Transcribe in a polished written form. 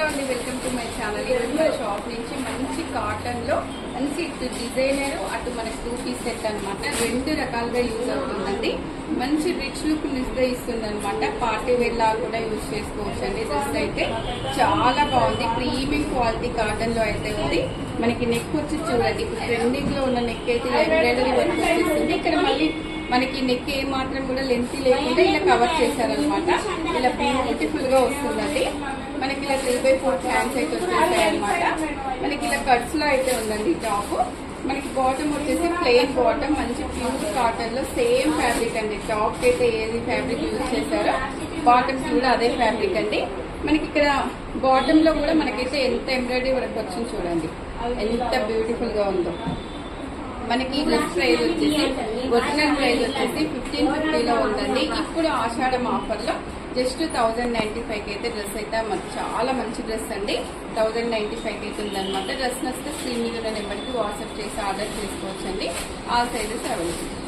Hello అండి, welcome to my channel. ఈరోజు మన షాప్ నుంచి మంచి కాటన్ లో మంచి ఇటు డిజైనర్ అటు మనకి 2 పీస్ సెట్ అనమాట. 2 రకాలుగా యూజ్ అవుతుందండి. మంచి రిచ్ లుక్ ఇస్తుంది అనమాట. పార్టీ వేర్ లా కూడా యూజ్ చేసుకోవచ్చు అండి. డ్రెస్ అయితే చాలా బాగుంది. ప్రీమియం క్వాలిటీ కాటన్ లో అయితే ఉంది. మనకి నెక్ వచ్చి చూడండి, ట్రెండింగ్ లో ఉన్న నెక్ అయితే ఎంబ్రాయిడరీ వర్క్ వచ్చేస్తుంది. ఇక్కడ మళ్ళీ మనకి నెక్ ఏ మాత్రం కూడా లెంత్ లేకుండా ఇలా కవర్ చేశారనమాట. ఇలా బ్యూటిఫుల్ గా వస్తుందండి. మనకి ఇలా 3/4 హ్యాండ్స్ అయితే వచ్చేసాయి అనమాట. మనకి ఇలా కట్స్ లో అయితే ఉందండి టాప్. మనకి బాటమ్ వచ్చేసి ప్లెయిన్ బాటమ్, మంచి ప్యూర్ కాటన్ లో సేమ్ ఫ్యాబ్రిక్ అండి. టాప్ అయితే ఏది ఫ్యాబ్రిక్ యూజ్ చేశారో బాటమ్ కూడా అదే ఫ్యాబ్రిక్ అండి. మనకి ఇక్కడ బాటమ్ లో కూడా మనకైతే ఎంత ఎంబ్రాయిడరీ వరకు వచ్చింది చూడండి, ఎంత బ్యూటిఫుల్ గా ఉందో. మనకి డ్రెస్ ప్రైస్ వచ్చేసి ఒరిజినల్ ప్రైస్ వచ్చేసి 1550లో ఉందండి. ఇప్పుడు ఆషాఢం ఆఫర్ లో జస్ట్ 1095కి అయితే డ్రెస్ అయితే చాలా మంచి డ్రెస్ అండి. 1095కి అయితే ఉందన్నమాట. డ్రెస్ నచ్చితే స్క్రీన్ మీద నెంబర్కి వాట్సాప్ చేసి ఆర్డర్ చేసుకోవచ్చండి. All sizes available.